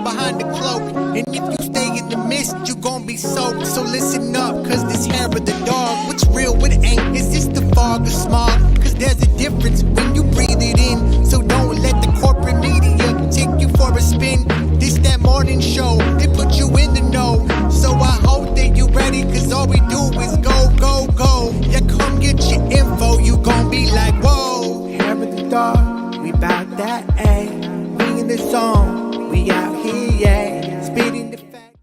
behind the cloak. And if you stay in the mist, you gon' be soaked. So listen up, cause this hair of the dog, what's real, what ain't? Is this the fog or smog? Cause there's a difference when you breathe it in. So don't let the corporate media take you for a spin. This that morning show, they put you in the know. So I hope that you ready, cause all we do is go, go, go. Yeah, come get your info, you gon' be like, whoa. Hair of the dog, we bout that, ayy. We in the zone, we out here, yeah. Spitting the facts.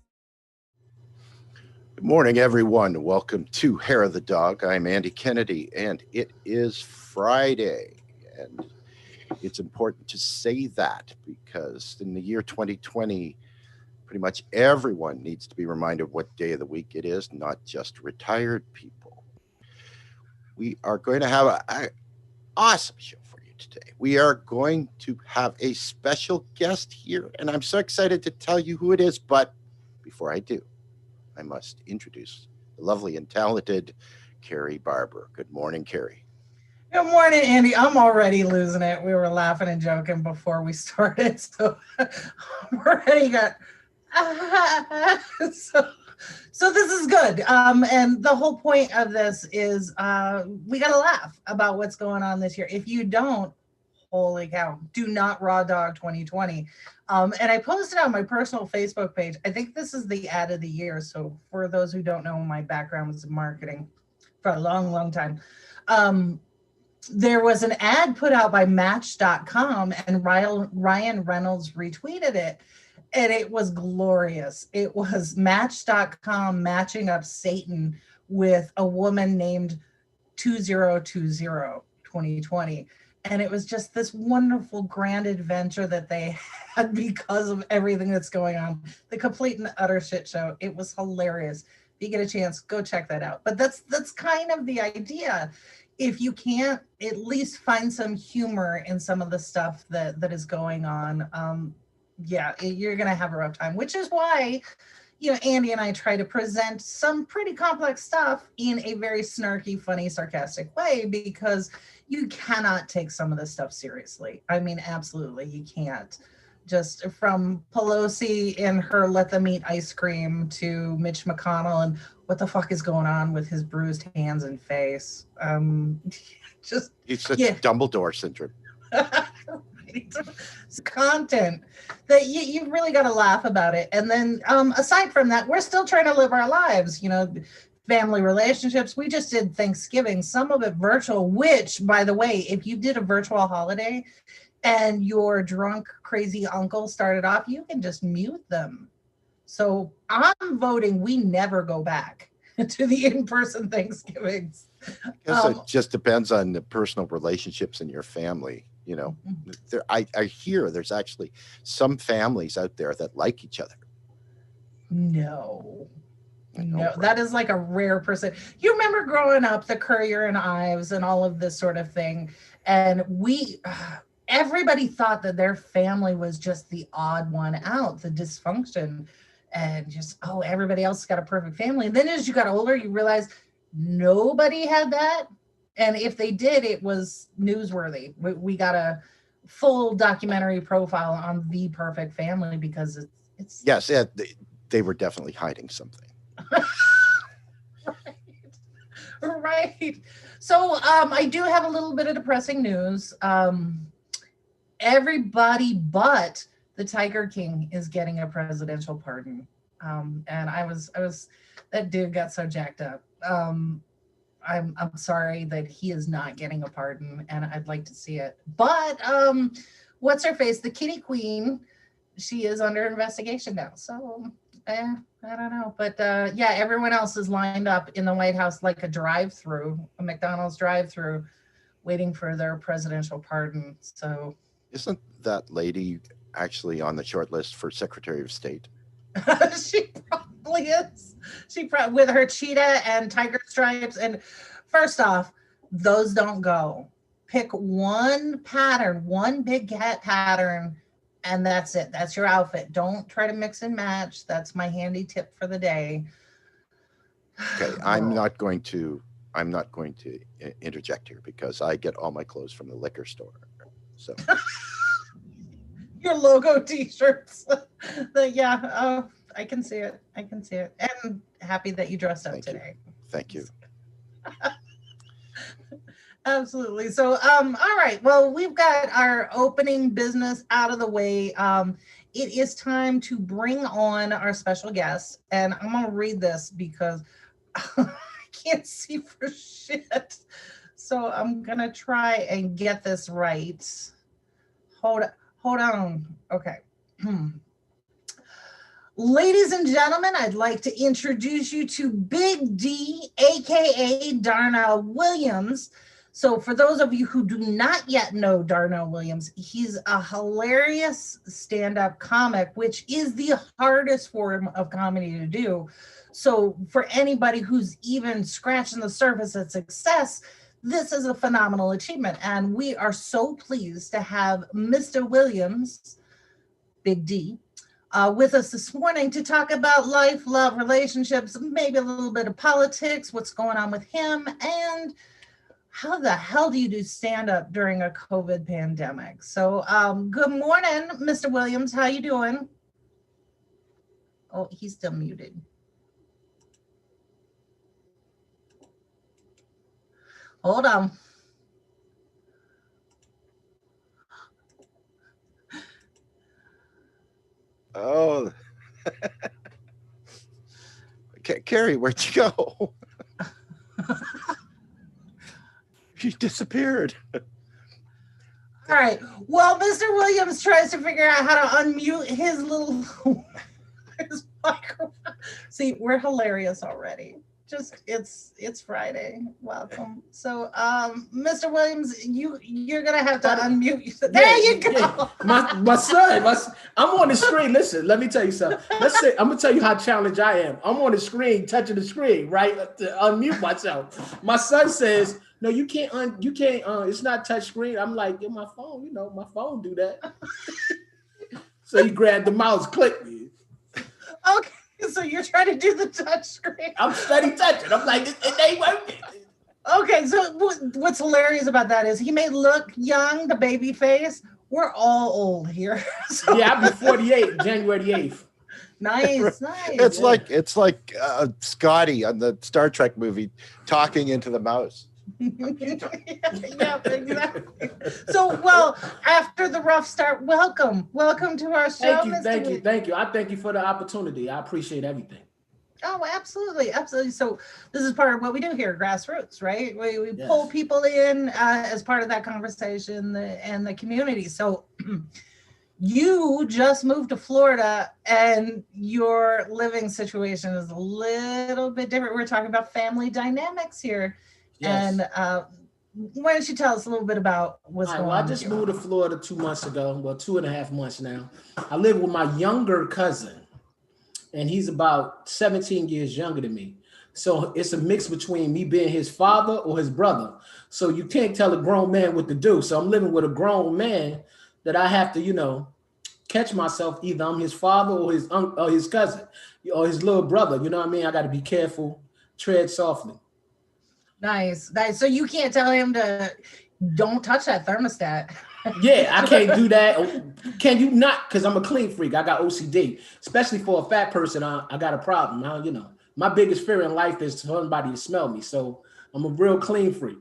Good morning, everyone. Welcome to Hair of the Dog. I'm Andy Kennedy, and it is Friday. And it's important to say that because in the year 2020, pretty much everyone needs to be reminded what day of the week it is, not just retired people. We are going to have an awesome show for you today. We are going to have a special guest here, and I'm so excited to tell you who it is. But before I do, I must introduce the lovely and talented Kerri Barber. Good morning, Kerri. Good morning, Andy. I'm already losing it. We were laughing and joking before we started, so I'm already got so this is good. And the whole point of this is we gotta laugh about what's going on this year. If you don't, holy cow, do not raw dog 2020. And I posted on my personal Facebook page. I think this is the ad of the year. So for those who don't know, my background was in marketing for a long, long time. There was an ad put out by Match.com, and Ryan Reynolds retweeted it, and it was glorious. It was Match.com matching up Satan with a woman named 2020. And it was just this wonderful grand adventure that they had because of everything that's going on. The complete and utter shit show. It was hilarious. If you get a chance, go check that out. But that's kind of the idea. If you can't at least find some humor in some of the stuff that is going on, you're going to have a rough time, which is why, Andy and I try to present some pretty complex stuff in a very snarky, funny, sarcastic way, because you cannot take some of this stuff seriously. I mean, absolutely, you can't. Just from Pelosi and her let them eat ice cream to Mitch McConnell and what the fuck is going on with his bruised hands and face. It's Dumbledore syndrome. It's content that you really got to laugh about it. And then aside from that, we're still trying to live our lives, family relationships. We just did Thanksgiving, some of it virtual, which, by the way, if you did a virtual holiday and your drunk, crazy uncle started off, you can just mute them. So I'm voting we never go back to the in-person Thanksgivings. I guess it just depends on the personal relationships in your family. I hear there's actually some families out there that like each other. No, that is like a rare person. You remember growing up, the Courier and Ives and all of this sort of thing. And everybody thought that their family was just the odd one out, the dysfunction, and just, everybody else got a perfect family. And then as you got older, you realize nobody had that. And if they did, it was newsworthy. We got a full documentary profile on the perfect family because it's yes, yeah, they were definitely hiding something. Right. So I do have a little bit of depressing news. Everybody but the Tiger King is getting a presidential pardon. And I was that dude got so jacked up. I'm sorry that he is not getting a pardon, and I'd like to see it. But what's her face? The Kitty Queen, she is under investigation now. So I don't know. But everyone else is lined up in the White House like a drive-through, a McDonald's drive-through, waiting for their presidential pardon. So isn't that lady actually on the short list for Secretary of State? She probably is. With her cheetah and tiger stripes. And first off, those don't go. Pick one pattern, one big cat pattern, and that's it. That's your outfit. Don't try to mix and match. That's my handy tip for the day. Okay, I'm not going to interject here because I get all my clothes from the liquor store. So your logo t-shirts. Yeah, I can see it. I can see it. And happy that you dressed up today. Thank you. Absolutely. So, all right. Well, we've got our opening business out of the way. It is time to bring on our special guest, and I'm gonna read this because I can't see for shit. So I'm gonna try and get this right. Hold on. Okay. Ladies and gentlemen, I'd like to introduce you to Big D, aka Darnell Williams. So for those of you who do not yet know Darnell Williams, he's a hilarious stand-up comic, which is the hardest form of comedy to do. So for anybody who's even scratching the surface of success, this is a phenomenal achievement. And we are so pleased to have Mr. Williams, Big D, with us this morning to talk about life, love, relationships, maybe a little bit of politics, what's going on with him, and how the hell do you do stand-up during a COVID pandemic? So good morning, Mr. Williams. How you doing? Oh, he's still muted. Hold on. Oh, Kerri, where'd you go? She disappeared. All right. Well, Mr. Williams tries to figure out how to unmute his little his microphone. See, we're hilarious already. Just it's Friday. Welcome. So, Mr. Williams, you're gonna have to unmute. There you go. Yeah. My son, I'm on the screen. Listen, let me tell you something. I'm gonna tell you how challenged I am. I'm on the screen, touching the screen, right, to unmute myself. My son says, "No, you can't. It's not touch screen." I'm like, "Yeah, my phone. My phone do that." So he grabbed the mouse, clicked me. Okay. So you're trying to do the touch screen. I'm steady touching. I'm like, it ain't working. Okay, so what's hilarious about that is he may look young, the baby face. We're all old here. So. Yeah, I'll be 48 January the 8th. Nice. It's like Scotty on the Star Trek movie talking into the mouse. Yeah, exactly. So, well, after the rough start, welcome to our show. Thank you. I thank you for the opportunity. I appreciate everything. Oh, absolutely. So this is part of what we do here, grassroots, right? We pull people in as part of that conversation and the community. So you just moved to Florida and your living situation is a little bit different. We're talking about family dynamics here. Yes. And why don't you tell us a little bit about what's going on? I just moved to Florida 2 months ago. Well, 2.5 months now. I live with my younger cousin, and he's about 17 years younger than me. So it's a mix between me being his father or his brother. So you can't tell a grown man what to do. So I'm living with a grown man that I have to, catch myself. Either I'm his father or his cousin or his little brother. You know what I mean? I got to be careful, tread softly. Nice. So you can't tell him to don't touch that thermostat. Yeah, I can't do that. Can you not? Because I'm a clean freak. I got OCD, especially for a fat person. I got a problem. My biggest fear in life is for somebody to smell me. So I'm a real clean freak.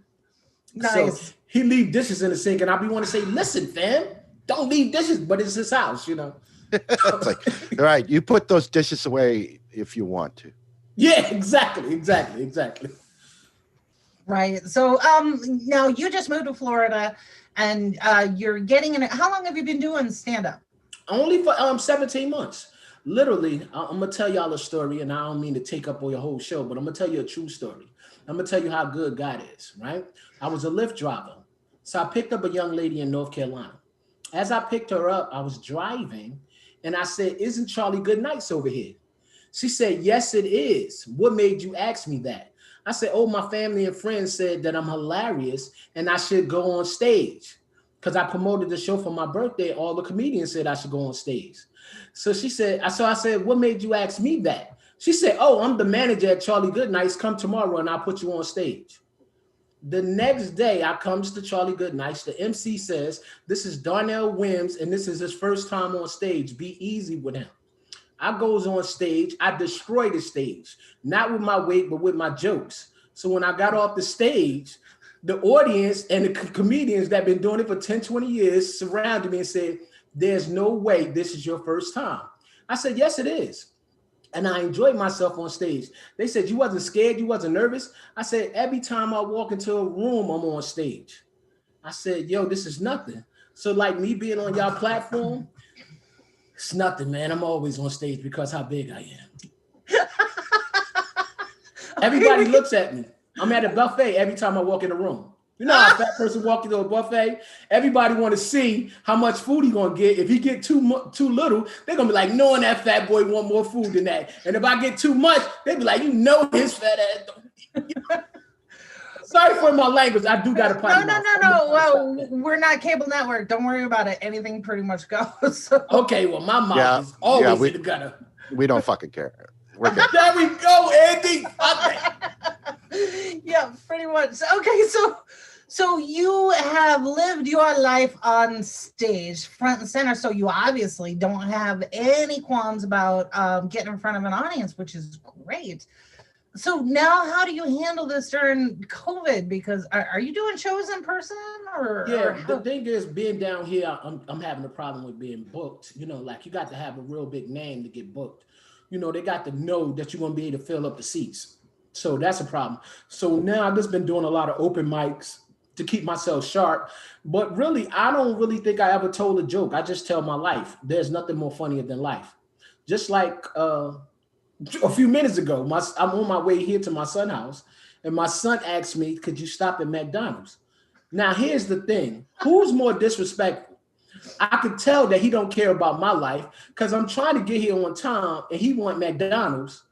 Nice. So he leave dishes in the sink, and I be want to say, "Listen, fam, don't leave dishes." But it's his house, It's like, all right, you put those dishes away if you want to. Yeah, exactly. Right. So now you just moved to Florida and you're getting in. How long have you been doing stand-up? Only for 17 months. Literally, I'm going to tell y'all a story, and I don't mean to take up all your whole show, but I'm going to tell you a true story. I'm going to tell you how good God is, right? I was a Lyft driver. So I picked up a young lady in North Carolina. As I picked her up, I was driving, and I said, "Isn't Charlie Goodnights over here?" She said, "Yes, it is. What made you ask me that?" I said, "Oh, my family and friends said that I'm hilarious and I should go on stage because I promoted the show for my birthday. All the comedians said I should go on stage." So she said, I said, "What made you ask me that?" She said, "Oh, I'm the manager at Charlie Goodnights. Come tomorrow and I'll put you on stage." The next day, I comes to Charlie Goodnights. The MC says, this is Darnell Wims, and this is his first time on stage. Be easy with him. I goes on stage. I destroy the stage, not with my weight, but with my jokes. So when I got off the stage, the audience and the comedians that been doing it for 10, 20 years surrounded me and said, there's no way this is your first time. I said, yes, it is. And I enjoyed myself on stage. They said, you wasn't scared? You wasn't nervous? I said, every time I walk into a room, I'm on stage. I said, yo, this is nothing. So like me being on y'all platform, it's nothing, man. I'm always on stage because how big I am. Everybody looks at me. I'm at a buffet every time I walk in the room. You know how a fat person walk into a buffet? Everybody want to see how much food he gonna get. If he get too little, they're gonna be like, knowing that fat boy want more food than that. And if I get too much, they be like, you know his fat ass. Sorry for my language. I do got to No. Well, we're not cable network. Don't worry about it. Anything pretty much goes. So. Okay, well, my mouth is always in the gutter. We don't fucking care. We're good. There we go, Andy. Yeah, pretty much. Okay, so you have lived your life on stage, front and center. So you obviously don't have any qualms about getting in front of an audience, which is great. So now, how do you handle this during COVID? Because are you doing shows in person or? Yeah, the thing is, being down here, I'm having a problem with being booked. You know, like you got to have a real big name to get booked. You know, they got to know that you're gonna be able to fill up the seats. So that's a problem. So now I've just been doing a lot of open mics to keep myself sharp. But really, I don't really think I ever told a joke. I just tell my life. There's nothing more funnier than life. Just like a few minutes ago, I'm on my way here to my son's house, and my son asked me, could you stop at McDonald's? Now, here's the thing. Who's more disrespectful? I could tell that he don't care about my life because I'm trying to get here on time, and he want McDonald's.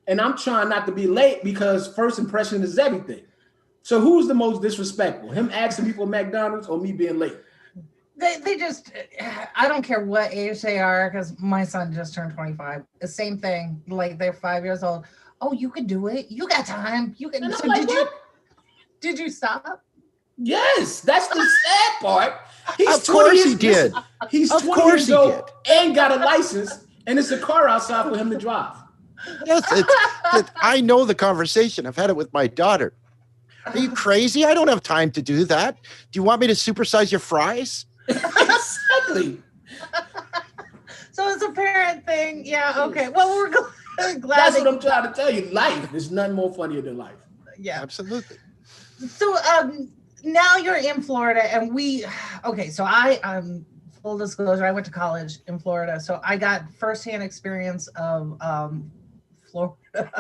And I'm trying not to be late because first impression is everything. So who's the most disrespectful? Him asking me for McDonald's or me being late? They just, I don't care what age they are, because my son just turned 25. The same thing, like they're 5 years old. Oh, you could do it. You got time. You can. So like, did you stop? Yes, that's the sad part. Of course he did. He's 20 years old and got a license, and it's a car outside for him to drive. Yes, I know the conversation. I've had it with my daughter. Are you crazy? I don't have time to do that. Do you want me to supersize your fries? Exactly. So it's a parent thing. Yeah, okay. Well, we're glad. That's what I'm trying to tell you. Life is nothing more funnier than life. Yeah. Absolutely. So now you're in Florida, and so I full disclosure, I went to college in Florida. So I got firsthand experience of Florida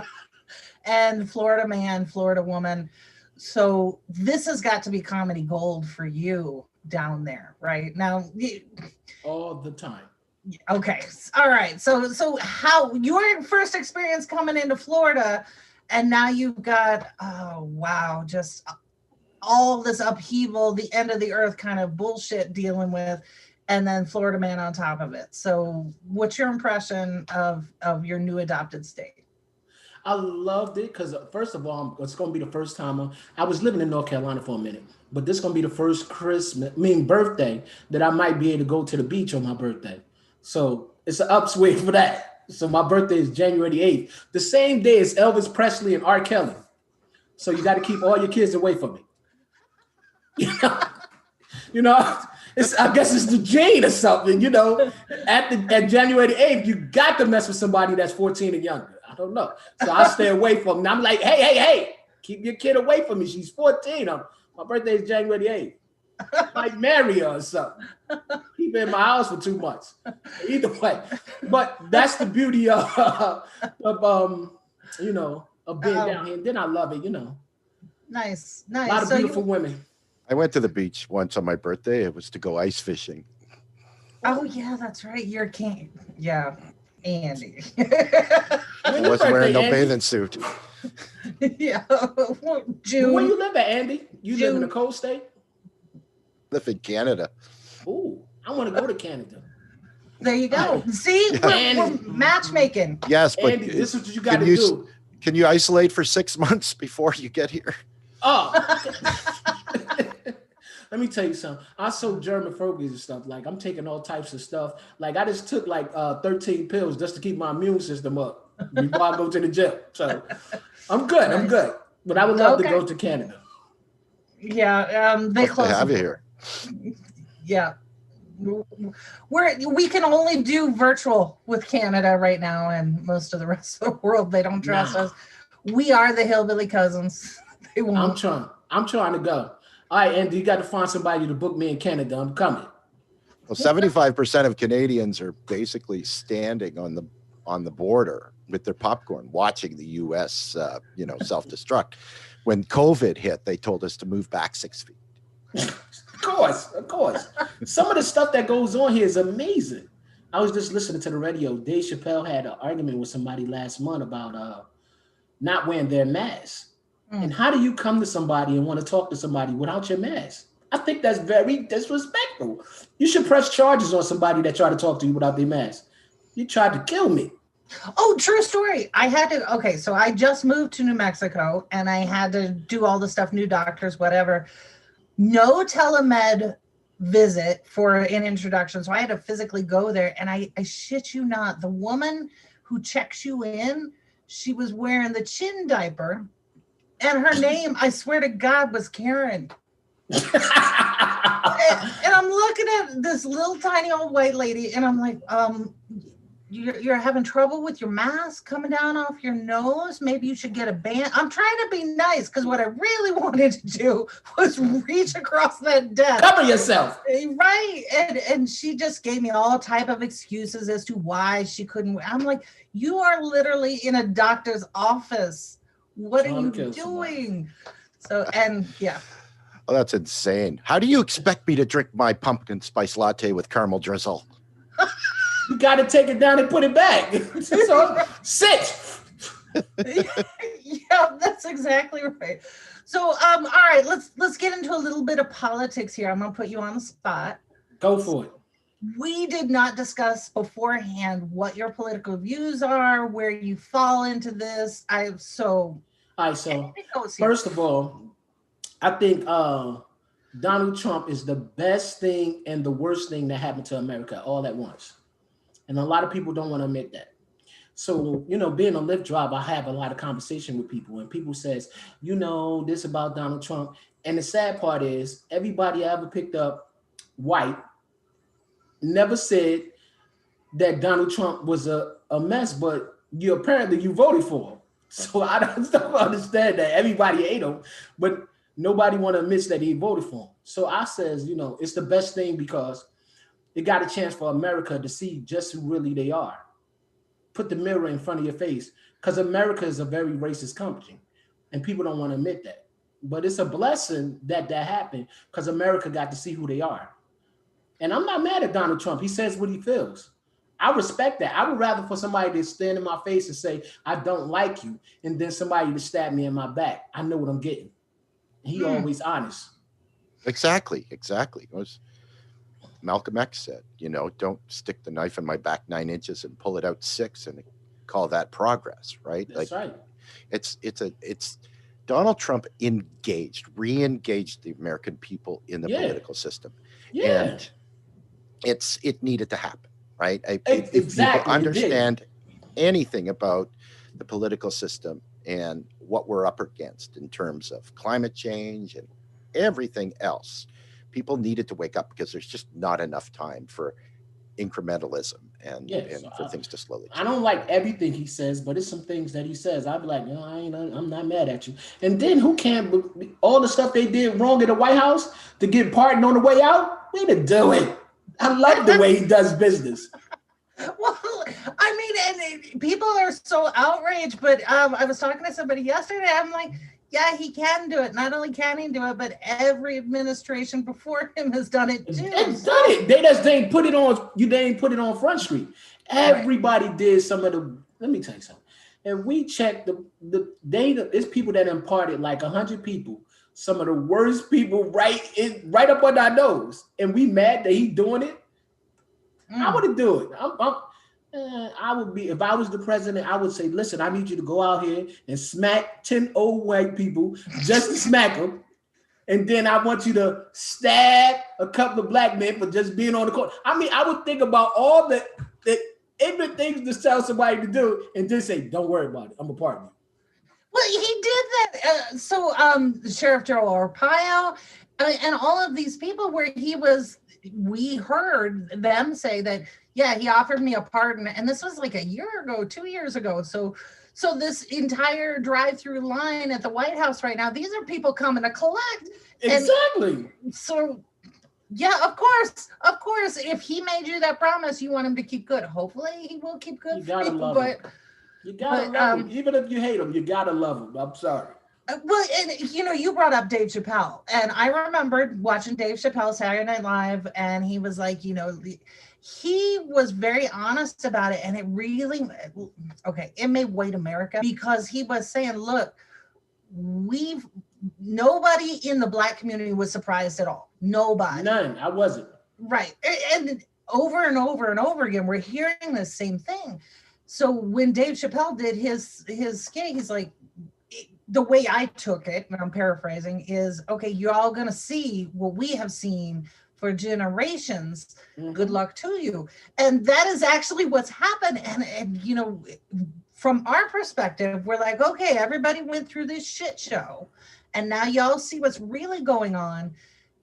and Florida man, Florida woman. So this has got to be comedy gold for you down there, right? Now, all the time. Okay. All right. So how your first experience coming into Florida, and now you've got, just all this upheaval, the end of the earth kind of bullshit dealing with, and then Florida man on top of it. So what's your impression of your new adopted state? I loved it because, first of all, it's going to be the first time. I was living in North Carolina for a minute, but this is going to be the first birthday that I might be able to go to the beach on my birthday. So it's an upswing for that. So my birthday is January 8th, the same day as Elvis Presley and R. Kelly. So you got to keep all your kids away from me. You know, I guess it's the gene or something, you know. At January 8th, you got to mess with somebody that's 14 and younger. I don't know. So I stay away from them. I'm like, hey, keep your kid away from me. She's 14. My birthday is January 8th. Like marry her or something. Keep her in my house for 2 months. Either way. But that's the beauty of being down here. And then I love it, you know. Nice. A lot of beautiful women. I went to the beach once on my birthday. It was to go ice fishing. Oh, yeah, that's right. You're king. Yeah, Andy. I wasn't wearing no bathing suit. Yeah. June. Where you live at, Andy? You live in a cold state? Live in Canada. Ooh, I want to go to Canada. There you go. See, we're matchmaking. Yes, but Andy, this is what you got to do. Can you isolate for 6 months before you get here? Oh. Let me tell you something. I sold German phobias and stuff. Like I'm taking all types of stuff. Like I just took like 13 pills just to keep my immune system up before I go to the gym. So I'm good. I'm good. But I would love to go to Canada. Yeah, they close. Have you here? Yeah, we can only do virtual with Canada right now, and most of the rest of the world they don't trust us. We are the hillbilly cousins. They won't. I'm trying to go. All right, Andy, you got to find somebody to book me in Canada. I'm coming. Well, 75% of Canadians are basically standing on the border with their popcorn, watching the U.S. Self-destruct. When COVID hit, they told us to move back 6 feet. Of course. Some of the stuff that goes on here is amazing. I was just listening to the radio. Dave Chappelle had an argument with somebody last month about not wearing their mask. And how do you come to somebody and want to talk to somebody without your mask? I think that's very disrespectful. You should press charges on somebody that tried to talk to you without their mask. You tried to kill me. Oh, true story. So I just moved to New Mexico and I had to do all the stuff, new doctors, whatever. No telemed visit for an introduction. So I had to physically go there. And I shit you not, the woman who checks you in, she was wearing the chin diaper. And her name, I swear to God, was Karen. and I'm looking at this little tiny old white lady, and I'm like, you're having trouble with your mask coming down off your nose. Maybe you should get a band. I'm trying to be nice because what I really wanted to do was reach across that desk. Cover yourself. Right. And she just gave me all type of excuses as to why she couldn't. I'm like, you are literally in a doctor's office. What are you doing? So, and yeah. Oh, that's insane. How do you expect me to drink my pumpkin spice latte with caramel drizzle? You got to take it down and put it back. So, sit. Yeah, that's exactly right. So, all right, let's get into a little bit of politics here. I'm going to put you on the spot. Go for it. We did not discuss beforehand what your political views are, where you fall into this. All right, so first of all, I think Donald Trump is the best thing and the worst thing that happened to America all at once. And a lot of people don't want to admit that. So, being a Lyft driver, I have a lot of conversation with people, and people says, this about Donald Trump. And the sad part is everybody I ever picked up white never said that Donald Trump was a mess, but you voted for him. So I don't understand that. Everybody hate him, but nobody want to admit that he voted for him. So I says, it's the best thing because it got a chance for America to see just who really they are. Put the mirror in front of your face because America is a very racist country and people don't want to admit that. But it's a blessing that happened because America got to see who they are. And I'm not mad at Donald Trump. He says what he feels. I respect that. I would rather for somebody to stand in my face and say, I don't like you, and then somebody to stab me in my back. I know what I'm getting. He always honest. Exactly. As Malcolm X said, don't stick the knife in my back 9 inches and pull it out 6 and call that progress, right? That's right. It's Donald Trump re-engaged the American people in the political system. Yeah. And it needed to happen, right? Exactly. If people understand anything about the political system and what we're up against in terms of climate change and everything else, people needed to wake up because there's just not enough time for incrementalism and for things to slowly change. I don't like everything he says, but it's some things that he says. I'd be like, I'm not mad at you. And then who can't, all the stuff they did wrong in the White House to get pardoned on the way out, way to do it. I love the way he does business. Well, and people are so outraged, but I was talking to somebody yesterday. I'm like, yeah, he can do it. Not only can he do it, but every administration before him has done it too. It's done it. They ain't put it on. They ain't put it on Front Street. Everybody did some of the. Let me tell you something. And we checked the data. It's people that imparted like 100 people. Some of the worst people right up on our nose, and we mad that he doing it. I want to do it. I would be, if I was the president, I would say, listen, I need you to go out here and smack 10 old white people just to smack them. And then I want you to stab a couple of black men for just being on the court. I mean, I would think about all the ignorant things to tell somebody to do and just say, don't worry about it. I'm a part of it. Well, he did that. Sheriff Joe Arpaio and all of these people where we heard them say that, yeah, he offered me a pardon. And this was like a year ago, 2 years ago. So this entire drive-through line at the White House right now, these are people coming to collect. Exactly. And so, yeah, of course. If he made you that promise, you want him to keep good. Hopefully he will keep good. You gotta love him. You gotta love him. Even if you hate him, you gotta love him. I'm sorry. Well, and you brought up Dave Chappelle, and I remembered watching Dave Chappelle Saturday Night Live, and he was like, he was very honest about it, and it really, it made White America, because he was saying, look, nobody in the Black community was surprised at all. Nobody. None. I wasn't. Right. And over and over and over again, we're hearing the same thing. So when Dave Chappelle did his skit, he's like, the way I took it, and I'm paraphrasing, is, okay, you're all going to see what we have seen for generations. Mm-hmm. Good luck to you. And that is actually what's happened. And from our perspective, we're like, okay, everybody went through this shit show, and now y'all see what's really going on.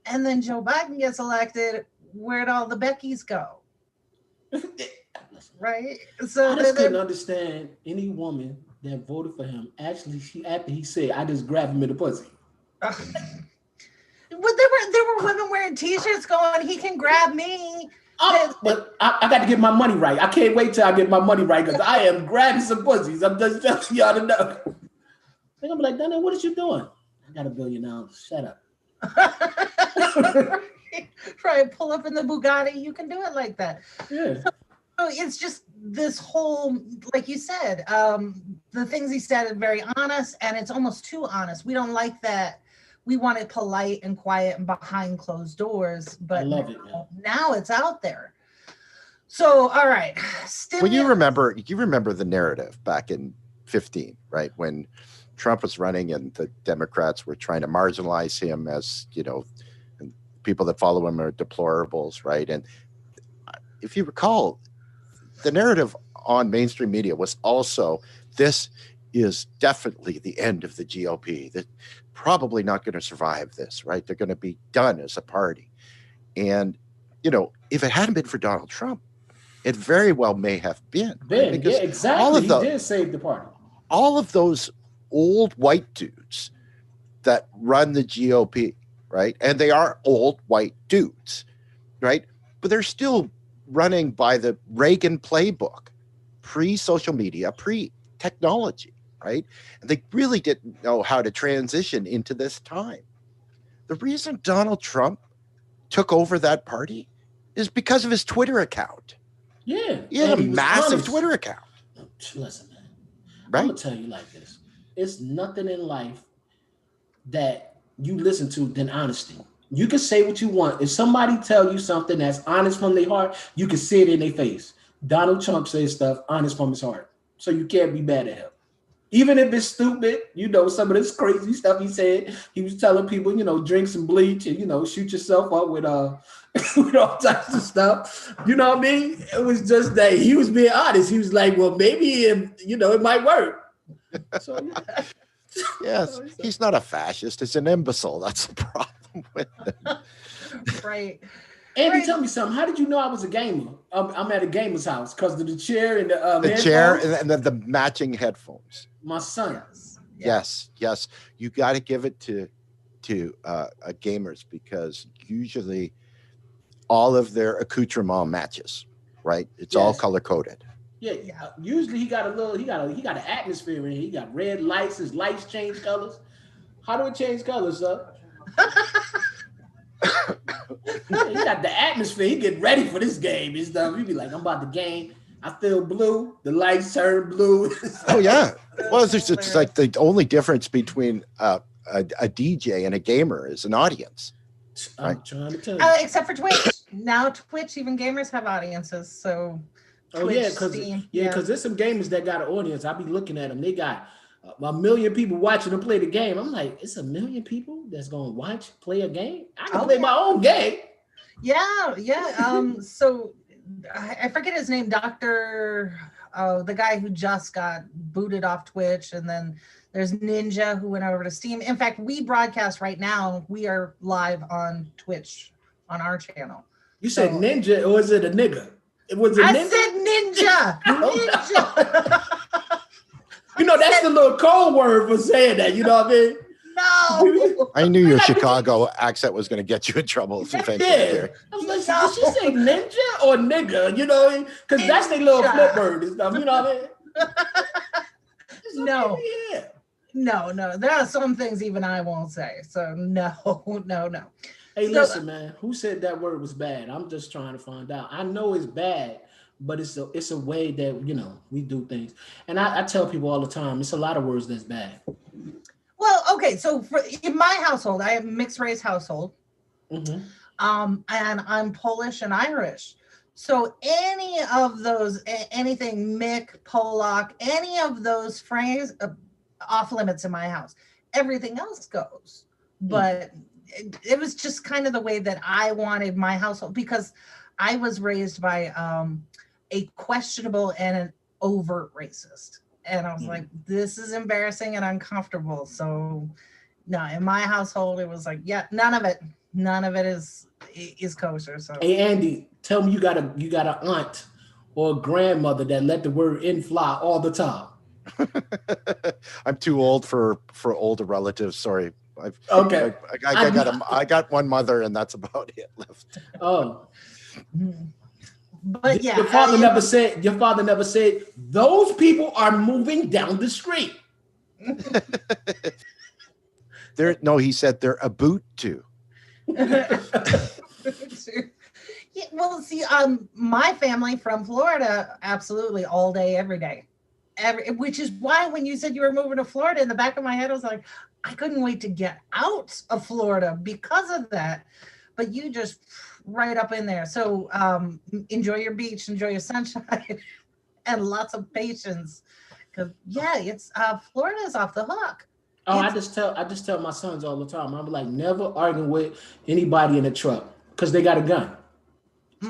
And then Joe Biden gets elected. Where'd all the Beckys go? Right? So I just couldn't understand any woman that voted for him. Actually, after he said, I just grabbed him in the pussy. Well, there were women wearing T-shirts going, he can grab me. But I got to get my money right. I can't wait till I get my money right, because I am grabbing some pussies. I'm just telling y'all to know. They're going to be like, Darnell, what is you doing? I got $1 billion. Shut up. Right. Pull up in the Bugatti. You can do it like that. Yeah. So it's just this whole, like you said, the things he said are very honest, and it's almost too honest. We don't like that. We want it polite and quiet and behind closed doors, but I love it, now it's out there. So, all right. Well, you remember the narrative back in 2015, right? When Trump was running and the Democrats were trying to marginalize him as, and people that follow him are deplorables, right? And if you recall, the narrative on mainstream media was also, this is definitely the end of the GOP. They're probably not going to survive this, right? They're going to be done as a party. And, if it hadn't been for Donald Trump, it very well may have been. Right? Yeah, exactly. He did save the party. All of those old white dudes that run the GOP, right? And they are old white dudes, right? But they're still running by the Reagan playbook, pre-social media, pre-technology, right? And they really didn't know how to transition into this time. The reason Donald Trump took over that party is because of his Twitter account. Yeah. He had a massive Twitter account. Listen, man. Right? I'm going to tell you like this. It's nothing in life that you listen to than honesty. You can say what you want. If somebody tell you something that's honest from their heart, you can see it in their face. Donald Trump says stuff honest from his heart. So you can't be mad at him. Even if it's stupid, some of this crazy stuff he said. He was telling people, drink some bleach and, shoot yourself up with with all types of stuff. You know what I mean? It was just that he was being honest. He was like, well, maybe, it might work. So, yeah. Yes, he's not a fascist. He's an imbecile. That's the problem with him. Right. Andy, tell me something. How did you know I was a gamer? I'm at a gamer's house because of the chair and the chair and the matching headphones. My son. Yes. You got to give it to gamers, because usually all of their accoutrement matches, right? It's all color coded. Yeah. Usually he got an atmosphere in here. He got red lights. His lights change colors. How do it change colors, sir? He got the atmosphere. He get ready for this game and stuff. He be like, I'm about to game. I feel blue. The lights turn blue. Oh yeah. Well, it's like the only difference between a DJ and a gamer is an audience. I'm trying to tell you. Except for Twitch. Now Twitch, even gamers have audiences. So Oh Twitch, yeah, because Steam. there's some gamers that got an audience. I be looking at them. They got 1 million people watching them play the game. I'm like, it's 1 million people that's gonna play a game. I can play my own game. Yeah. So I forget his name, Doctor. The guy who just got booted off Twitch, and then there's Ninja who went over to Steam. In fact, we broadcast right now. We are live on Twitch on our channel. You said ninja, or is it a nigga? I said ninja. Ninja. That's the little code word for saying that. You know what I mean? No. I knew your Chicago accent was going to get you in trouble. Yeah. I was like, did she say ninja or nigga? You know, because that's their little flip word and stuff. You know what I mean? No. Yeah. No. There are some things even I won't say. So no. Hey, listen, man. Who said that word was bad? I'm just trying to find out. I know it's bad, but it's a way that we do things. And I tell people all the time, it's a lot of words that's bad. Well, okay. So in my household, I have a mixed race household, and I'm Polish and Irish. So any of those, anything Mick, Polak, any of those phrases, off limits in my house. Everything else goes, but. It was just kind of the way that I wanted my household, because I was raised by a questionable and an overt racist. And I was like, this is embarrassing and uncomfortable. So no, in my household, it was like, yeah, none of it is kosher. So hey, Andy, tell me you got an aunt or a grandmother that let the word "in" fly all the time. I'm too old for older relatives. Sorry. I got one mother, and that's about it left. Oh, but yeah, your father never said those people are moving down the street. He said they're about to. Yeah, well, see, my family from Florida, absolutely all day, every day. Which is why when you said you were moving to Florida, in the back of my head, I was like, I couldn't wait to get out of Florida because of that. But you just right up in there. So enjoy your beach, enjoy your sunshine, and lots of patience. Because it's Florida is off the hook. Oh, I just tell my sons all the time. I'm like, never arguing with anybody in a truck because they got a gun.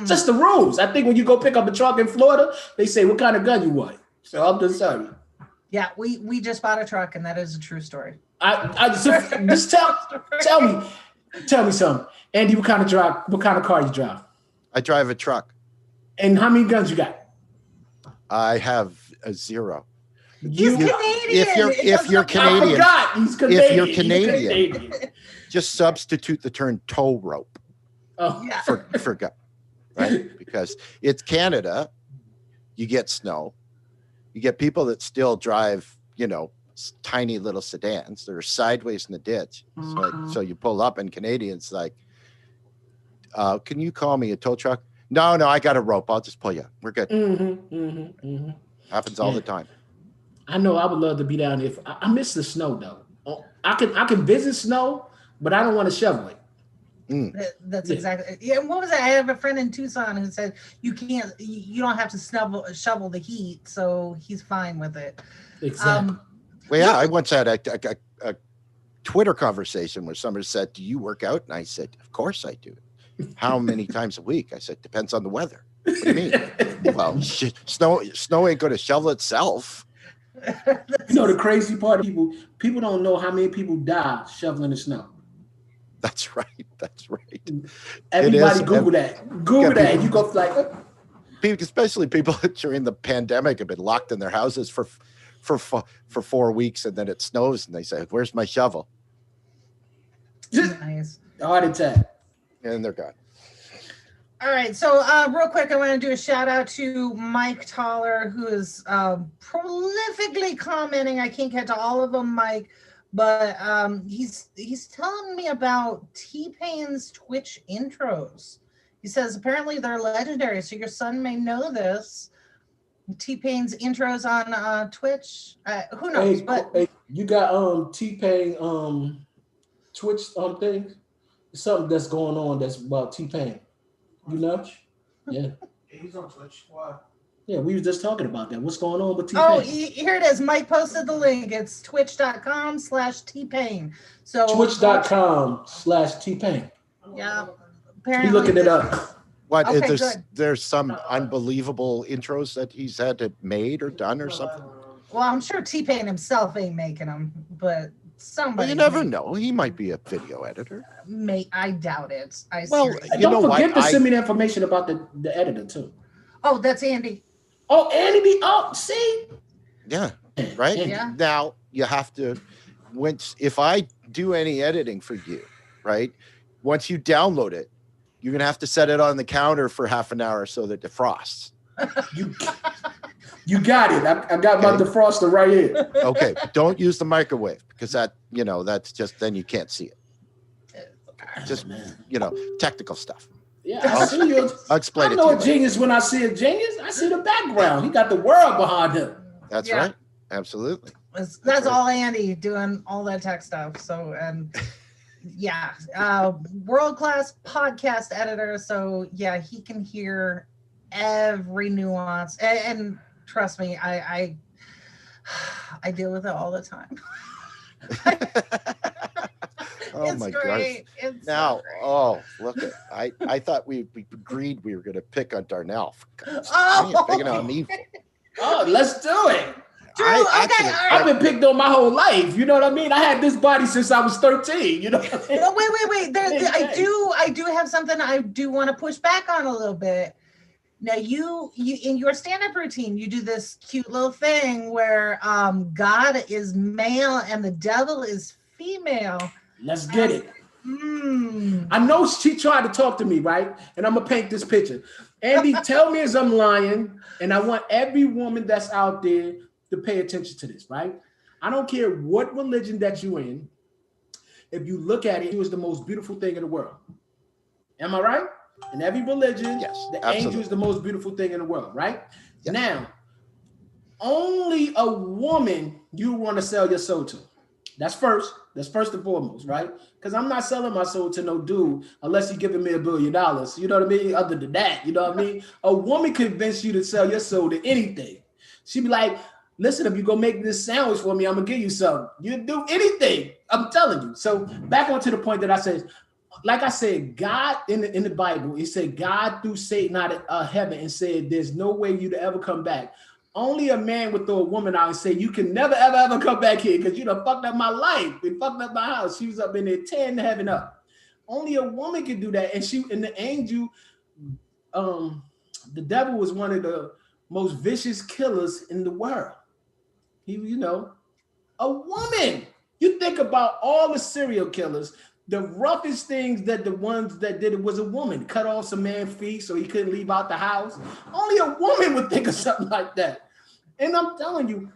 Just the rules. I think when you go pick up a truck in Florida, they say, "What kind of gun you want?" So I'm just sorry. Yeah, we just bought a truck, and that is a true story. I just tell me something, Andy. What kind of car you drive? I drive a truck. And how many guns you got? I have a 0. He's Canadian. If you're Canadian, I forgot he's Canadian. If you're Canadian, just substitute the term tow rope. Oh, yeah. For gun, right? Because it's Canada. You get snow. You get people that still drive, tiny little sedans. They're sideways in the ditch. So you pull up, and Canadians like, can you call me a tow truck? No, I got a rope. I'll just pull you. We're good. Happens all the time. I know. I would love to be down there. I miss the snow though. I can visit snow, but I don't want to shovel it. That's exactly. Yeah. What was that? I have a friend in Tucson who said you don't have to shovel the heat, so he's fine with it. Exactly. I once had a Twitter conversation where somebody said, "Do you work out?" And I said, "Of course I do." How many times a week? I said, "Depends on the weather." What do you mean? Well, snow ain't going to shovel itself. The crazy part of people don't know how many people die shoveling the snow. That's right. Everybody Google that. Google that. And you go like, especially people during the pandemic have been locked in their houses for 4 weeks, and then it snows, and they say, "Where's my shovel?" Nice. Heart attack. And they're gone. All right. So real quick, I want to do a shout out to Mike Toller, who is prolifically commenting. I can't get to all of them, Mike. But he's telling me about T-Pain's Twitch intros. He says apparently they're legendary, so your son may know this. T-Pain's intros on Twitch. Who knows? Hey, you got T-Pain Twitch thing. Something that's going on that's about T-Pain. You know? Yeah. He's on Twitch. Why? Yeah, we were just talking about that. What's going on with T-Pain? Oh, here it is. Mike posted the link. It's twitch.com/T-Pain. So Twitch.com/T-Pain. Yeah. Be looking it up. What? Okay, There's some unbelievable intros that he's had to made or done or something. Well, I'm sure T-Pain himself ain't making them, but somebody. Well, you never know. He might be a video editor. I doubt it. Don't forget to send me the information about the editor too. Oh, that's Andy. Oh, Andy. Oh, see. Yeah. Right. Yeah. Now you have to. If I do any editing for you, right? Once you download it, you're gonna have to set it on the counter for half an hour so that it defrosts. You got it. I got my defroster right here. Okay. Don't use the microwave because that's just then you can't see it. Just technical stuff. Yeah, I see you. I'll explain it. I know a genius when I see a genius. I see the background. He got the world behind him. That's right. Absolutely. That's all Andy doing all that tech stuff. So world-class podcast editor. So yeah, he can hear every nuance and trust me, I deal with it all the time. Oh it's my great. gosh. It's now, so look at I thought we agreed we were going to pick on Darnell. picking on me. Oh, let's do it. Drew, I've been picked on my whole life. You know what I mean? I had this body since I was 13. You know what I mean? Oh, wait. I do have something I do want to push back on a little bit. Now, you in your stand-up routine, you do this cute little thing where God is male and the devil is female. Let's get it. I know she tried to talk to me, right? And I'm gonna paint this picture. Andy, tell me as I'm lying, and I want every woman that's out there to pay attention to this, right? I don't care what religion that you're in. If you look at it, it was the most beautiful thing in the world. Am I right? In every religion, yes, the absolutely. angel is the most beautiful thing in the world, right? Yes. Now, only a woman you want to sell your soul to. That's first and foremost, right? Because I'm not selling my soul to no dude unless he's giving me $1 billion. You know what I mean? Other than that, you know what I mean? A woman convince you to sell your soul to anything. She'd be like, listen, if you go make this sandwich for me, I'm going to give you something. You do anything. I'm telling you. So back onto the point that I said, like I said, God in the Bible, it said God threw Satan out of heaven and said, there's no way you to ever come back. Only a man would throw a woman out and say, you can never, ever, ever come back here because you done fucked up my life. You fucked up my house. She was up in there tearing heaven up. Only a woman can do that. And the angel, the devil was one of the most vicious killers in the world. He, a woman. You think about all the serial killers, the roughest things that the ones that did it was a woman. Cut off some man's feet so he couldn't leave out the house. Only a woman would think of something like that. And I'm telling you,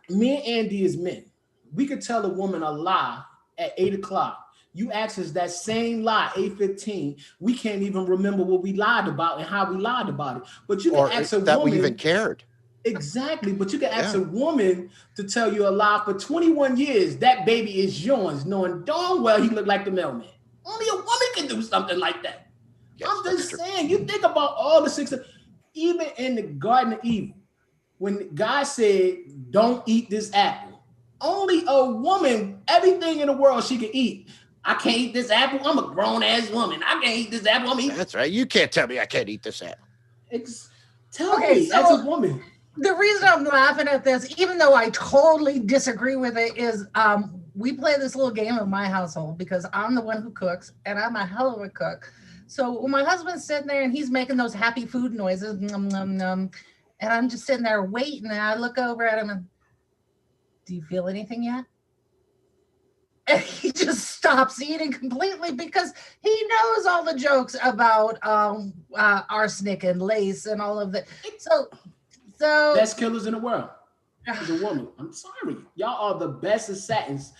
me and Andy is men. We could tell a woman a lie at 8 o'clock. You ask us that same lie, 8:15. We can't even remember what we lied about and how we lied about it. But you can ask a woman that we even cared. Exactly, but you can ask a woman to tell you a lie for 21 years. That baby is yours, knowing darn well he looked like the mailman. Only a woman can do something like that. Yes, I'm just saying, you think about all the six, even in the Garden of Eden, when God said, don't eat this apple, only a woman, everything in the world she can eat. I can't eat this apple. I'm a grown-ass woman. I can't eat this apple. That's right. You can't tell me I can't eat this apple. Tell me, as a woman. The reason I'm laughing at this, even though I totally disagree with it, is we play this little game in my household because I'm the one who cooks and I'm a hell of a cook. So when my husband's sitting there and he's making those happy food noises, nom, nom, nom, and I'm just sitting there waiting, and I look over at him and, do you feel anything yet? And he just stops eating completely because he knows all the jokes about arsenic and lace and all of that. So best killers in the world is a woman. I'm sorry. Y'all are the best assassins.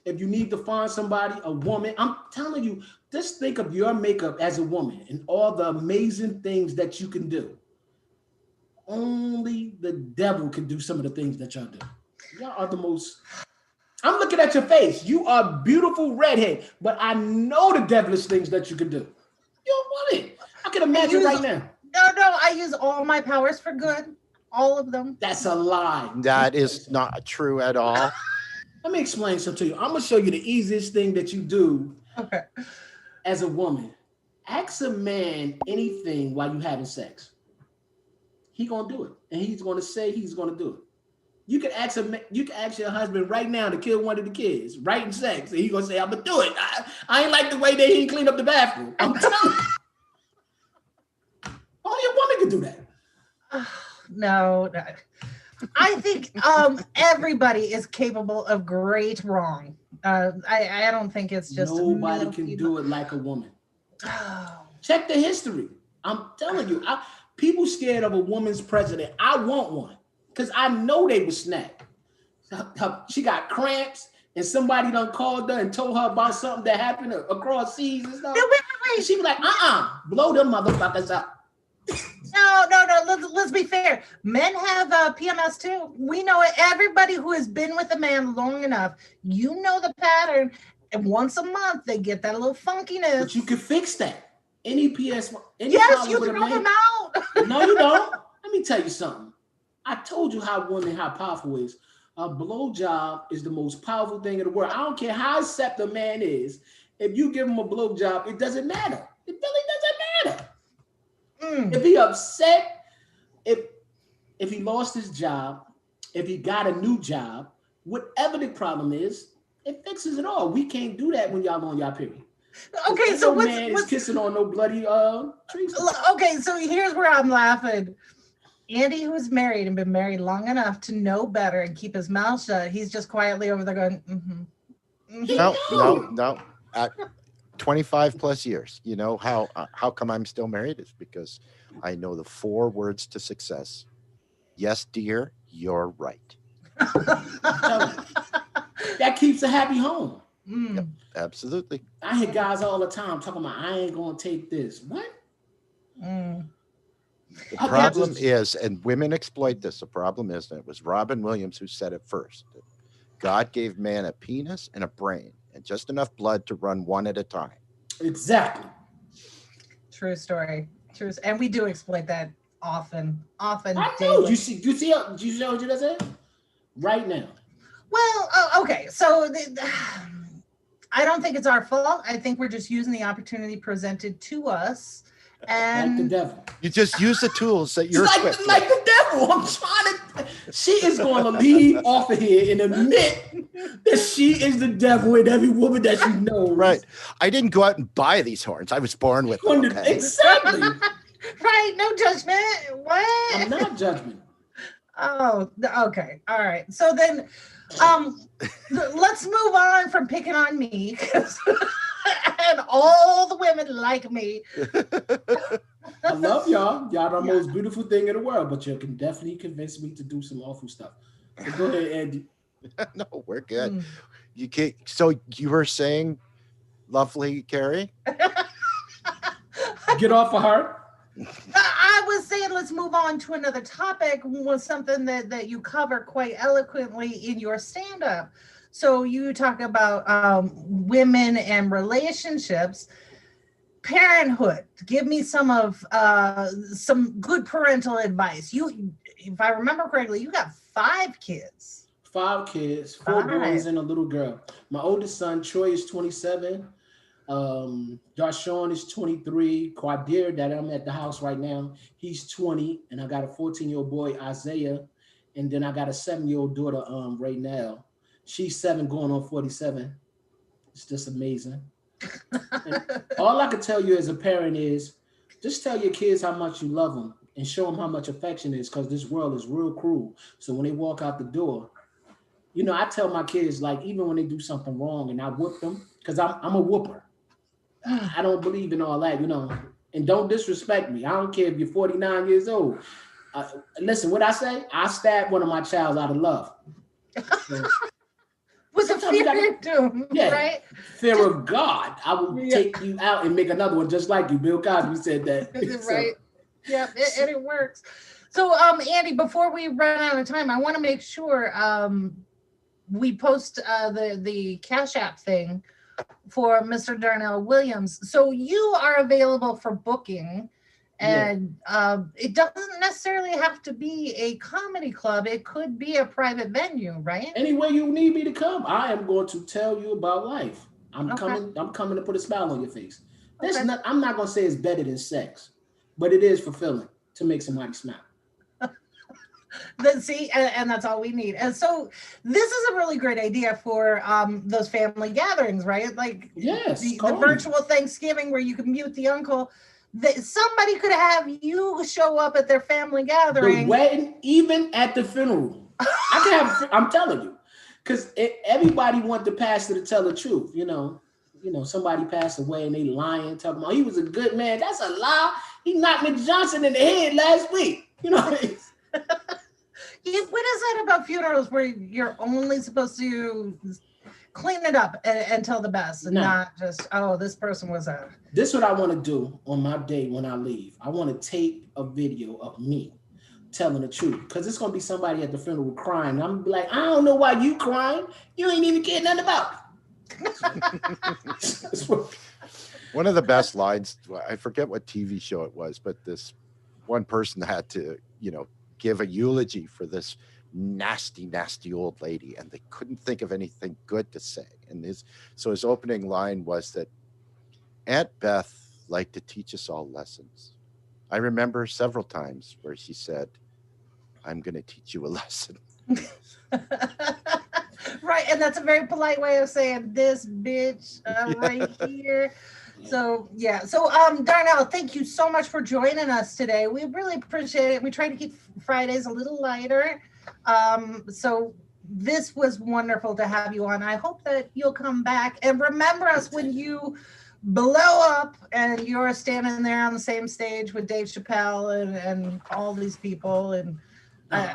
If you need to find somebody, a woman, I'm telling you, just think of your makeup as a woman and all the amazing things that you can do. Only the devil can do some of the things that y'all do. Y'all are the most... I'm looking at your face. You are beautiful redhead, but I know the devilish things that you can do. You don't want it. I can imagine right now. No, I use all my powers for good. All of them. That's a lie. That is not true at all. Let me explain something to you. I'm gonna show you the easiest thing that you do Okay. as a woman. Ask a man anything while you having sex. He gonna do it, and he's gonna say he's gonna do it. You can ask your husband right now to kill one of the kids, right in sex, and he's gonna say, "I'm gonna do it." I ain't like the way they clean up the bathroom. I'm telling you. Only a woman can do that. No. I think everybody is capable of great wrong. I don't think it's just nobody can do it like a woman. Check the history. I'm telling you, people scared of a woman's president. I want one because I know they would snap. She got cramps and somebody done called her and told her about something that happened across seas and stuff. No, wait. She be like, blow them motherfuckers up. No. Let's be fair. Men have PMS too. We know it. Everybody who has been with a man long enough, you know the pattern. And once a month, they get that little funkiness. But you can fix that. Yes, you throw them out. No, you don't. Let me tell you something. I told you how powerful it is. A blowjob is the most powerful thing in the world. I don't care how accept a man is. If you give him a blowjob, it doesn't matter. It really doesn't matter. If he upset, if he lost his job, if he got a new job, whatever the problem is, it fixes it all. We can't do that when y'all on y'all period. Okay, so no man is kissing on no bloody trees. Okay, so here's where I'm laughing. Andy, who's married and been married long enough to know better and keep his mouth shut, he's just quietly over there going, No. At 25 plus years, you know how come I'm still married? It's because I know the 4 words to success. Yes, dear, you're right. That keeps a happy home. Yep, absolutely. I hear guys all the time talking about, I ain't gonna take this. What? The problem is, and women exploit this, the problem is, and it was Robin Williams who said it first, that God gave man a penis and a brain and just enough blood to run one at a time. Exactly. True story. True. And we do exploit that often. I know. Daily. You see what you just said? Right now. Well, okay. So I don't think it's our fault. I think we're just using the opportunity presented to us. And like the devil. You just use the tools that you're like the devil. I'm trying to. She is going to leave off of here and admit that she is the devil in every woman that she knows. Right. I didn't go out and buy these horns. I was born with them. Okay? Exactly. Right. No judgment. What? I'm not judgment. Oh, okay. All right. So then, let's move on from picking on me and all the women like me. I love y'all. Y'all the most beautiful thing in the world, but you can definitely convince me to do some awful stuff. So go ahead, Andy. No, we're good. You can't. So you were saying, lovely Kerri? Get off of her. I was saying let's move on to another topic, was something that you cover quite eloquently in your stand-up. So you talk about women and relationships, parenthood. Give me some good parental advice. You, if I remember correctly, you got 5 kids. 5 kids, 4 boys and a little girl. My oldest son, Troy, is 27. Darshawn is 23. Quadir, that I'm at the house right now, he's 20. And I got a 14-year-old boy, Isaiah. And then I got a 7-year-old daughter, right now. She's 7 going on 47. It's just amazing. All I can tell you as a parent is just tell your kids how much you love them and show them how much affection is, because this world is real cruel. So when they walk out the door, you know, I tell my kids, like, even when they do something wrong and I whoop them, because I'm a whooper. I don't believe in all that, you know, and don't disrespect me. I don't care if you're 49 years old. Listen, what I say, I stabbed one of my child out of love. So, with the fear of doom, right? Fear of God. I will take you out and make another one just like you. Bill Cosby said that. Right. Yeah, and it works. So, Andy, before we run out of time, I want to make sure we post the Cash App thing for Mr. Darnell Williams. So you are available for booking, And it doesn't necessarily have to be a comedy club. It could be a private venue, right? Anywhere you need me to come, I am going to tell you about life. I'm Okay. coming. I'm coming to put a smile on your face. Okay. I'm not going to say it's better than sex, but it is fulfilling to make somebody smile. See, and that's all we need. And so this is a really great idea for those family gatherings, right? Like Yes, the call me. virtual Thanksgiving where you can mute the uncle. Somebody could have you show up at their family The gathering. wedding, even at the funeral. I can have. I'm telling you, because everybody want the pastor to tell the truth. You know, somebody passed away and they lying, talking about he was a good man. That's a lie. He knocked Mick Johnson in the head last week. You know. What is that about funerals where you're only supposed to clean it up and tell the best and not just, oh, this person was a... This is what I want to do on my day when I leave. I want to tape a video of me telling the truth, because it's going to be somebody at the funeral crying. I'm gonna be like, I don't know why you crying. You ain't even care nothing about it. One of the best lines, I forget what TV show it was, but this one person had to, give a eulogy for this nasty old lady, and they couldn't think of anything good to say. And his opening line was that Aunt Beth liked to teach us all lessons. I remember several times where she said, I'm going to teach you a lesson. Right. And that's a very polite way of saying this bitch right here. So, yeah. So, Darnell, thank you so much for joining us today. We really appreciate it. We try to keep Fridays a little lighter. So this was wonderful to have you on. I hope that you'll come back and remember us when you blow up and you're standing there on the same stage with Dave Chappelle and all these people. And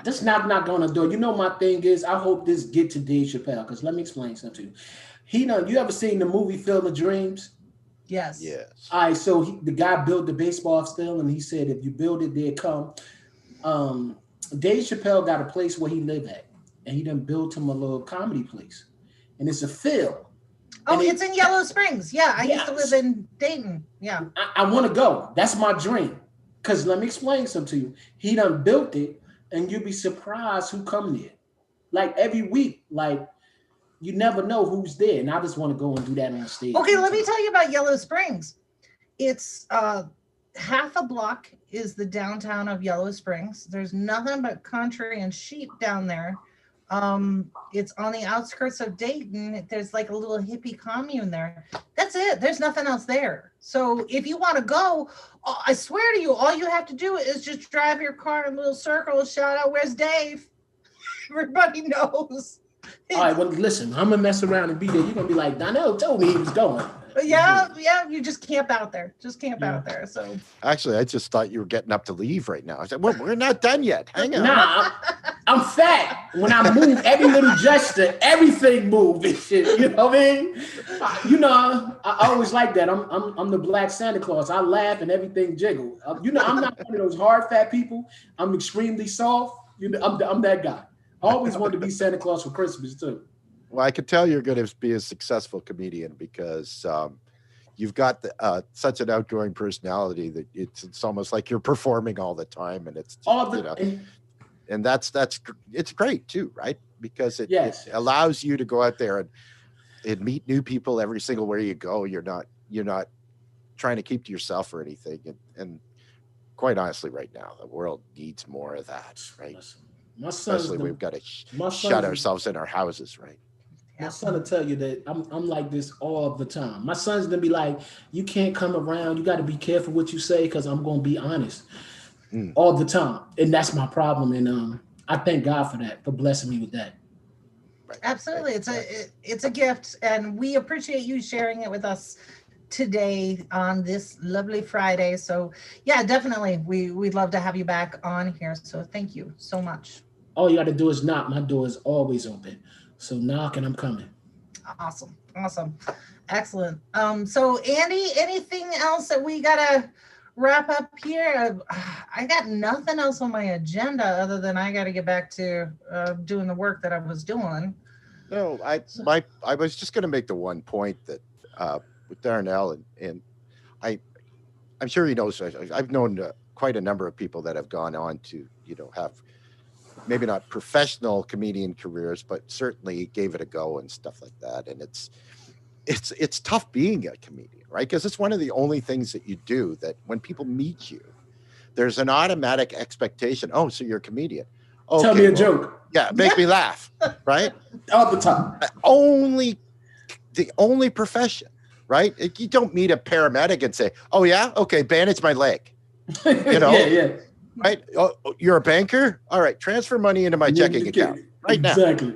this not going to do it. You know, my thing is, I hope this get to Dave Chappelle, because let me explain something to you. You ever seen the movie Field of Dreams? Yes. All right, so the guy built the baseball still, and he said, if you build it, they'll come. Dave Chappelle got a place where he live at, and he done built him a little comedy place, and it's a field. Oh, it's in Yellow Springs. Yeah, I used to live in Dayton. Yeah. I want to go. That's my dream. Because let me explain something to you. He done built it, and you'll be surprised who come there. Like every week, like you never know who's there. And I just want to go and do that on stage. Okay, let me tell you about Yellow Springs. It's half a block is the downtown of Yellow Springs. There's nothing but country and sheep down there. It's on the outskirts of Dayton. There's like a little hippie commune there. That's it. There's nothing else there. So if you want to go, I swear to you, all you have to do is just drive your car in a little circle, shout out, where's Dave? Everybody knows. All right, well, listen, I'm going to mess around and be there. You're going to be like, Darnell told me he was going. Yeah, you just camp out there. Out there. So actually, I just thought you were getting up to leave right now. I said, well, we're not done yet. Hang on. Nah, I'm fat. When I move, every little gesture, everything moves and shit. You know what I mean? I always like that. I'm the black Santa Claus. I laugh and everything jiggle. I'm not one of those hard fat people. I'm extremely soft. I'm that guy. I always wanted to be Santa Claus for Christmas too. Well, I could tell you're going to be a successful comedian because you've got such an outgoing personality that it's almost like you're performing all the time, and it's and that's it's great too, right? Because it allows you to go out there and meet new people every single where you go. You're not trying to keep to yourself or anything, and quite honestly, right now the world needs more of that, right? Especially we've got to shut ourselves in our houses, right? My son will tell you that I'm like this all the time. My son's gonna be like, you can't come around. You got to be careful what you say because I'm gonna be honest all the time, and that's my problem. And I thank God for that, for blessing me with that. Right. Absolutely, it's a gift, and we appreciate you sharing it with us today on this lovely Friday. So yeah, definitely, we'd love to have you back on here. So thank you so much. All you got to do is knock. My door is always open. So knock and I'm coming. Awesome. Excellent. So Andy, anything else that we gotta wrap up here? I got nothing else on my agenda other than I gotta get back to doing the work that I was doing. No, I was just gonna make the one point that with Darnell and I'm sure he knows. I've known quite a number of people that have gone on to, have maybe not professional comedian careers, but certainly gave it a go and stuff like that. And it's tough being a comedian, right? Because it's one of the only things that you do that when people meet you, there's an automatic expectation. Oh, so you're a comedian. Okay, tell me a joke. Yeah, make me laugh, right? All the time. The only profession, right? You don't meet a paramedic and say, "Oh yeah, okay, bandage my leg." Yeah. Right? Oh, you're a banker? All right, transfer money into my checking account right now. Exactly.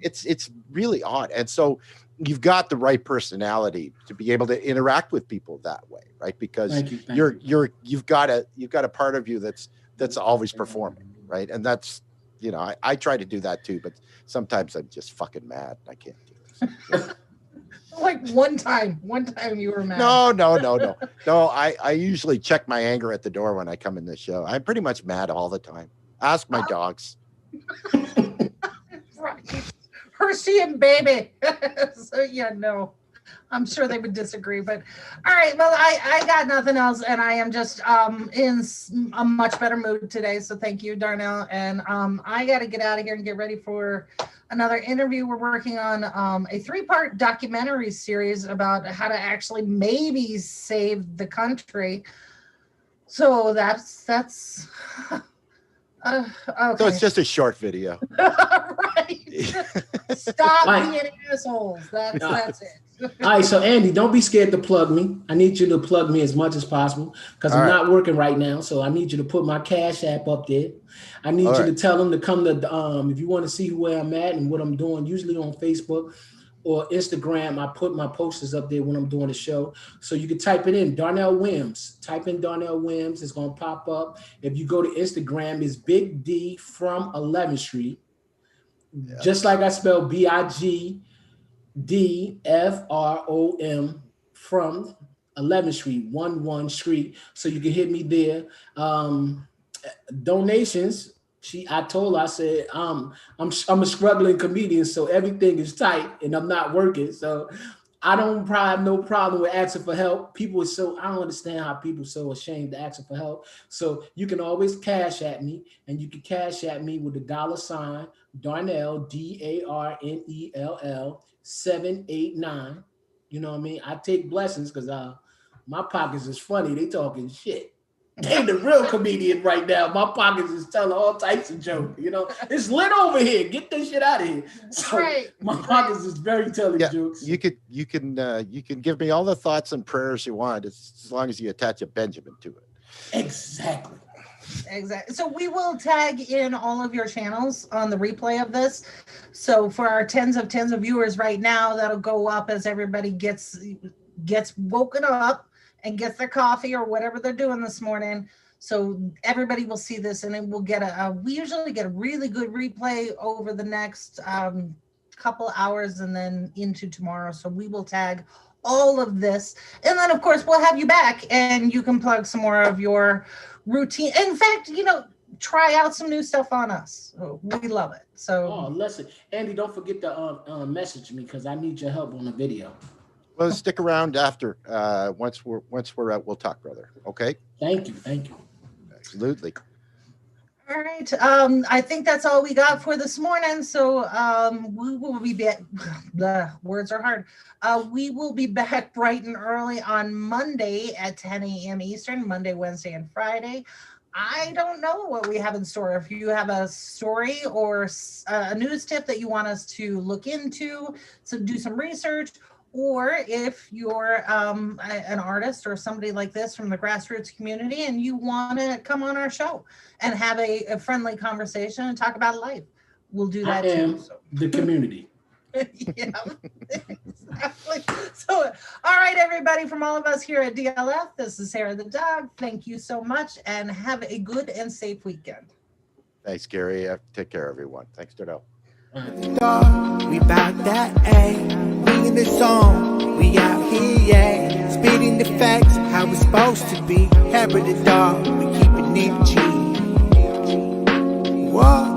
It's really odd, and so you've got the right personality to be able to interact with people that way, right? Because Thank you. you've got a part of you that's always performing, right? And that's I try to do that too, but sometimes I'm just fucking mad. I can't do this. Like one time you were mad. No. I usually check my anger at the door when I come in the show. I'm pretty much mad all the time. Ask my dogs. Right. Hershey and baby. So no, I'm sure they would disagree, but all right. Well, I got nothing else, and I am just in a much better mood today. So thank you, Darnell. And I got to get out of here and get ready for another interview. We're working on a 3-part documentary series about how to actually maybe save the country. So that's okay. So it's just a short video. Right. Stop being assholes. That's it. All right, so Andy, don't be scared to plug me. I need you to plug me as much as possible because I'm not working right now. So I need you to put my Cash App up there. I need you to tell them to come to, if you want to see where I'm at and what I'm doing, usually on Facebook or Instagram, I put my posters up there when I'm doing the show. So you can type it in, Darnell Wims. Type in Darnell Wims. It's going to pop up. If you go to Instagram, it's Big D from 11th Street. Yeah. Just like I spelled BIGDFROM from 11th Street, 11 Street. So you can hit me there. Donations. I told her, I said, I'm a struggling comedian, so everything is tight and I'm not working. So I don't have no problem with asking for help. I don't understand how people are so ashamed to ask for help. So you can always cash at me, and you can cash at me with the $, Darnell, DARNELL 789. You know what I mean? I take blessings because my pockets is funny. They talking shit. They the real comedian right now. My pockets is telling all types of jokes. It's lit over here. Get this shit out of here. So my pockets is very telling jokes. You can give me all the thoughts and prayers you want as long as you attach a Benjamin to it. Exactly. So we will tag in all of your channels on the replay of this. So for our tens of viewers right now, that'll go up as everybody gets woken up and gets their coffee or whatever they're doing this morning. So everybody will see this, and it will get we usually get a really good replay over the next couple hours and then into tomorrow. So we will tag all of this. And then of course we'll have you back and you can plug some more of your routine. In fact, try out some new stuff on us. We love it. So listen, Andy, don't forget to message me because I need your help on the video. Well, stick around after. Once we're out, we'll talk, brother. Okay. Thank you. Absolutely. All right. I think that's all we got for this morning. So we will be back. The words are hard. We will be back bright and early on Monday at 10 a.m. Eastern, Monday, Wednesday, and Friday. I don't know what we have in store. If you have a story or a news tip that you want us to look into, so do some research, or if you're an artist or somebody like this from the grassroots community and you want to come on our show and have a friendly conversation and talk about life, we'll do that too. The community. Yeah, exactly. So, all right, everybody, from all of us here at DLF, this is Sarah the Dog. Thank you so much and have a good and safe weekend. Thanks, Gary. Take care, everyone. Thanks, Darnell. We bout that, bringing the song. We out here, spitting the facts, how it's supposed to be. Harry the dog, we keep it in G. Whoa.